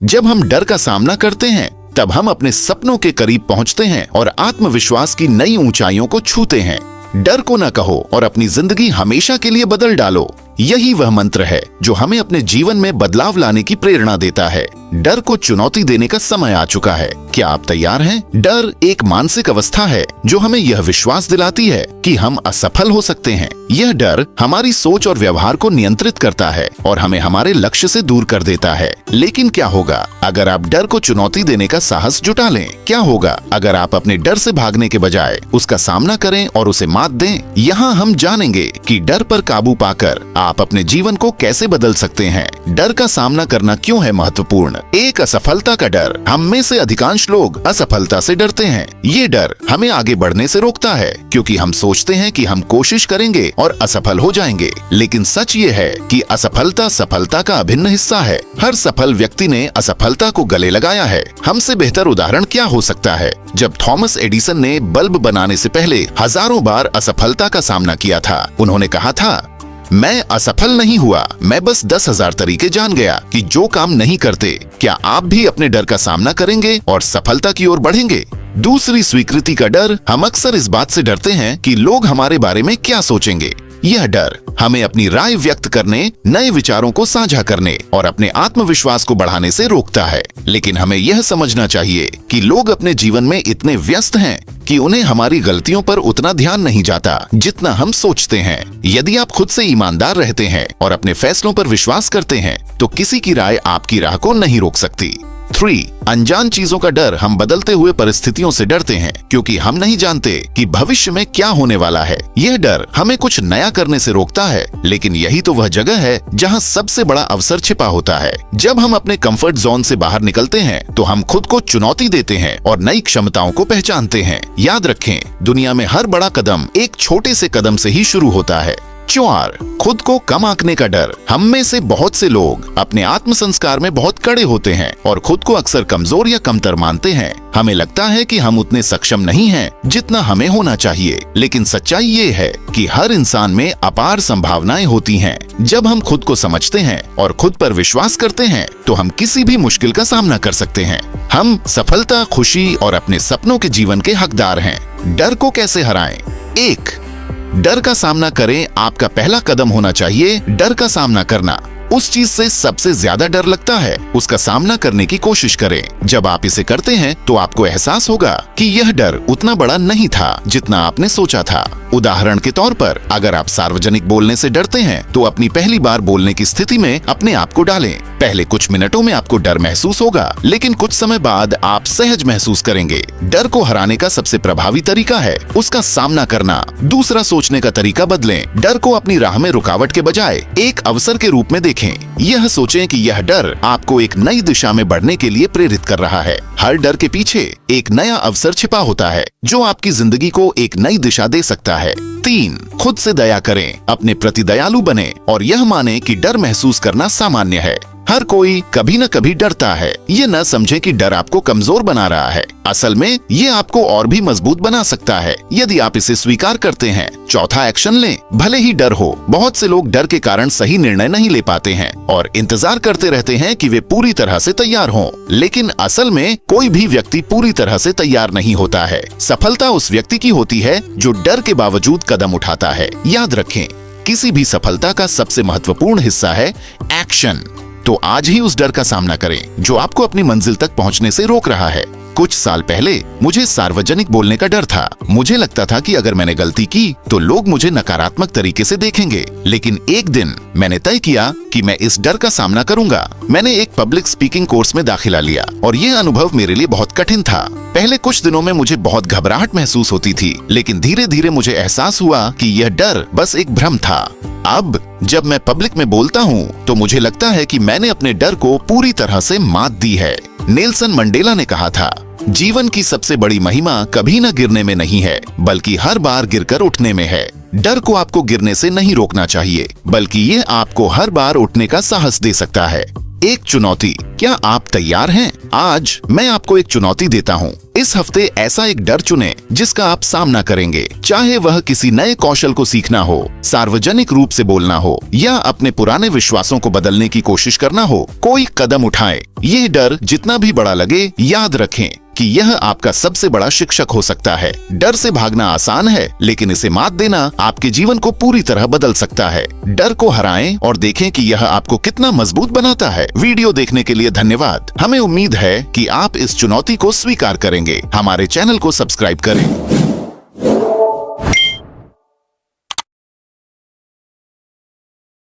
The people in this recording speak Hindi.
जब हम डर का सामना करते हैं तब हम अपने सपनों के करीब पहुंचते हैं और आत्मविश्वास की नई ऊंचाइयों को छूते हैं। डर को न कहो और अपनी जिंदगी हमेशा के लिए बदल डालो। यही वह मंत्र है जो हमें अपने जीवन में बदलाव लाने की प्रेरणा देता है। डर को चुनौती देने का समय आ चुका है। क्या आप तैयार हैं? डर एक मानसिक अवस्था है जो हमें यह विश्वास दिलाती है कि हम असफल हो सकते हैं। यह डर हमारी सोच और व्यवहार को नियंत्रित करता है और हमें हमारे लक्ष्य से दूर कर देता है। लेकिन क्या होगा अगर आप डर को चुनौती देने का साहस जुटा लें? क्या होगा अगर आप अपने डर से भागने के बजाय उसका सामना करें और उसे मात दें? यहाँ हम जानेंगे कि डर पर काबू पाकर आप अपने जीवन को कैसे बदल सकते हैं। डर का सामना करना क्यों है महत्वपूर्ण? एक असफलता का डर। हम में से अधिकांश लोग असफलता से डरते हैं। ये डर हमें आगे बढ़ने से रोकता है क्योंकि हम सोचते हैं कि हम कोशिश करेंगे और असफल हो जाएंगे। लेकिन सच ये है कि असफलता सफलता का अभिन्न हिस्सा है। हर सफल व्यक्ति ने असफलता को गले लगाया है। हमसे बेहतर उदाहरण क्या हो सकता है? जब थॉमस एडिसन ने बल्ब बनाने से पहले हजारों बार असफलता का सामना किया था, उन्होंने कहा था, मैं असफल नहीं हुआ, मैं बस 10,000 तरीके जान गया कि जो काम नहीं करते। क्या आप भी अपने डर का सामना करेंगे और सफलता की ओर बढ़ेंगे? दूसरी स्वीकृति का डर। हम अक्सर इस बात से डरते हैं कि लोग हमारे बारे में क्या सोचेंगे। यह डर हमें अपनी राय व्यक्त करने, नए विचारों को साझा करने और अपने आत्मविश्वास को बढ़ाने से रोकता है। लेकिन हमें यह समझना चाहिए कि लोग अपने जीवन में इतने व्यस्त हैं कि उन्हें हमारी गलतियों पर उतना ध्यान नहीं जाता जितना हम सोचते हैं। यदि आप खुद से ईमानदार रहते हैं और अपने फैसलों पर विश्वास करते हैं तो किसी की राय आपकी राह को नहीं रोक सकती। 3. अनजान चीजों का डर। हम बदलते हुए परिस्थितियों से डरते हैं क्योंकि हम नहीं जानते कि भविष्य में क्या होने वाला है। यह डर हमें कुछ नया करने से रोकता है, लेकिन यही तो वह जगह है जहां सबसे बड़ा अवसर छिपा होता है। जब हम अपने कंफर्ट जोन से बाहर निकलते हैं तो हम खुद को चुनौती देते हैं और नई क्षमताओं को पहचानते हैं। याद रखें, दुनिया में हर बड़ा कदम एक छोटे से कदम से ही शुरू होता है। 4. खुद को कम आंकने का डर। हम में से बहुत से लोग अपने आत्म संस्कार में बहुत कड़े होते हैं और खुद को अक्सर कमजोर या कमतर मानते हैं। हमें लगता है कि हम उतने सक्षम नहीं हैं जितना हमें होना चाहिए। लेकिन सच्चाई ये है कि हर इंसान में अपार संभावनाएं होती हैं। जब हम खुद को समझते हैं और खुद पर विश्वास करते हैं तो हम किसी भी मुश्किल का सामना कर सकते हैं। हम सफलता, खुशी और अपने सपनों के जीवन के हकदार हैं। डर को कैसे हराएं? 1. डर का सामना करें। आपका पहला कदम होना चाहिए डर का सामना करना। उस चीज से सबसे ज्यादा डर लगता है उसका सामना करने की कोशिश करें। जब आप इसे करते हैं तो आपको एहसास होगा कि यह डर उतना बड़ा नहीं था जितना आपने सोचा था। उदाहरण के तौर पर, अगर आप सार्वजनिक बोलने से डरते हैं तो अपनी पहली बार बोलने की स्थिति में अपने आप को डालें। पहले कुछ मिनटों में आपको डर महसूस होगा, लेकिन कुछ समय बाद आप सहज महसूस करेंगे। डर को हराने का सबसे प्रभावी तरीका है उसका सामना करना। दूसरा, सोचने का तरीका बदलें। डर को अपनी राह में रुकावट के बजाय एक अवसर के रूप में देखें। यह सोचें कि यह डर आपको एक नई दिशा में बढ़ने के लिए प्रेरित कर रहा है। हर डर के पीछे एक नया अवसर छिपा होता है जो आपकी जिंदगी को एक नई दिशा दे सकता है। 3. खुद से दया करें। अपने प्रति दयालु बने और यह माने कि डर महसूस करना सामान्य है। हर कोई कभी न कभी डरता है। ये न समझें कि डर आपको कमजोर बना रहा है। असल में ये आपको और भी मजबूत बना सकता है यदि आप इसे स्वीकार करते हैं। चौथा, एक्शन लें। भले ही डर हो, बहुत से लोग डर के कारण सही निर्णय नहीं ले पाते हैं और इंतजार करते रहते हैं कि वे पूरी तरह से तैयार हों। लेकिन असल में कोई भी व्यक्ति पूरी तरह से तैयार नहीं होता है। सफलता उस व्यक्ति की होती है जो डर के बावजूद कदम उठाता है। याद रखें, किसी भी सफलता का सबसे महत्वपूर्ण हिस्सा है एक्शन। तो आज ही उस डर का सामना करें जो आपको अपनी मंजिल तक पहुंचने से रोक रहा है। कुछ साल पहले मुझे सार्वजनिक बोलने का डर था। मुझे लगता था कि अगर मैंने गलती की तो लोग मुझे नकारात्मक तरीके से देखेंगे। लेकिन एक दिन मैंने तय किया कि मैं इस डर का सामना करूंगा। मैंने एक पब्लिक स्पीकिंग कोर्स में दाखिला लिया और यह अनुभव मेरे लिए बहुत कठिन था। पहले कुछ दिनों में मुझे बहुत घबराहट महसूस होती थी, लेकिन धीरे धीरे मुझे एहसास हुआ कि यह डर बस एक भ्रम था। अब जब मैं पब्लिक में बोलता हूँ तो मुझे लगता है कि मैंने अपने डर को पूरी तरह से मात दी है। नेल्सन मंडेला ने कहा था, जीवन की सबसे बड़ी महिमा कभी न गिरने में नहीं है, बल्कि हर बार गिरकर उठने में है। डर को आपको गिरने से नहीं रोकना चाहिए, बल्कि ये आपको हर बार उठने का साहस दे सकता है। एक चुनौती। क्या आप तैयार हैं? आज मैं आपको एक चुनौती देता हूँ। इस हफ्ते ऐसा एक डर चुनें जिसका आप सामना करेंगे, चाहे वह किसी नए कौशल को सीखना हो, सार्वजनिक रूप से बोलना हो या अपने पुराने विश्वासों को बदलने की कोशिश करना हो। कोई कदम उठाएं। यह डर जितना भी बड़ा लगे, याद रखें कि यह आपका सबसे बड़ा शिक्षक हो सकता है। डर से भागना आसान है, लेकिन इसे मात देना आपके जीवन को पूरी तरह बदल सकता है। डर को हराएं और देखें कि यह आपको कितना मजबूत बनाता है। वीडियो देखने के लिए धन्यवाद। हमें उम्मीद है कि आप इस चुनौती को स्वीकार करेंगे। हमारे चैनल को सब्सक्राइब करें।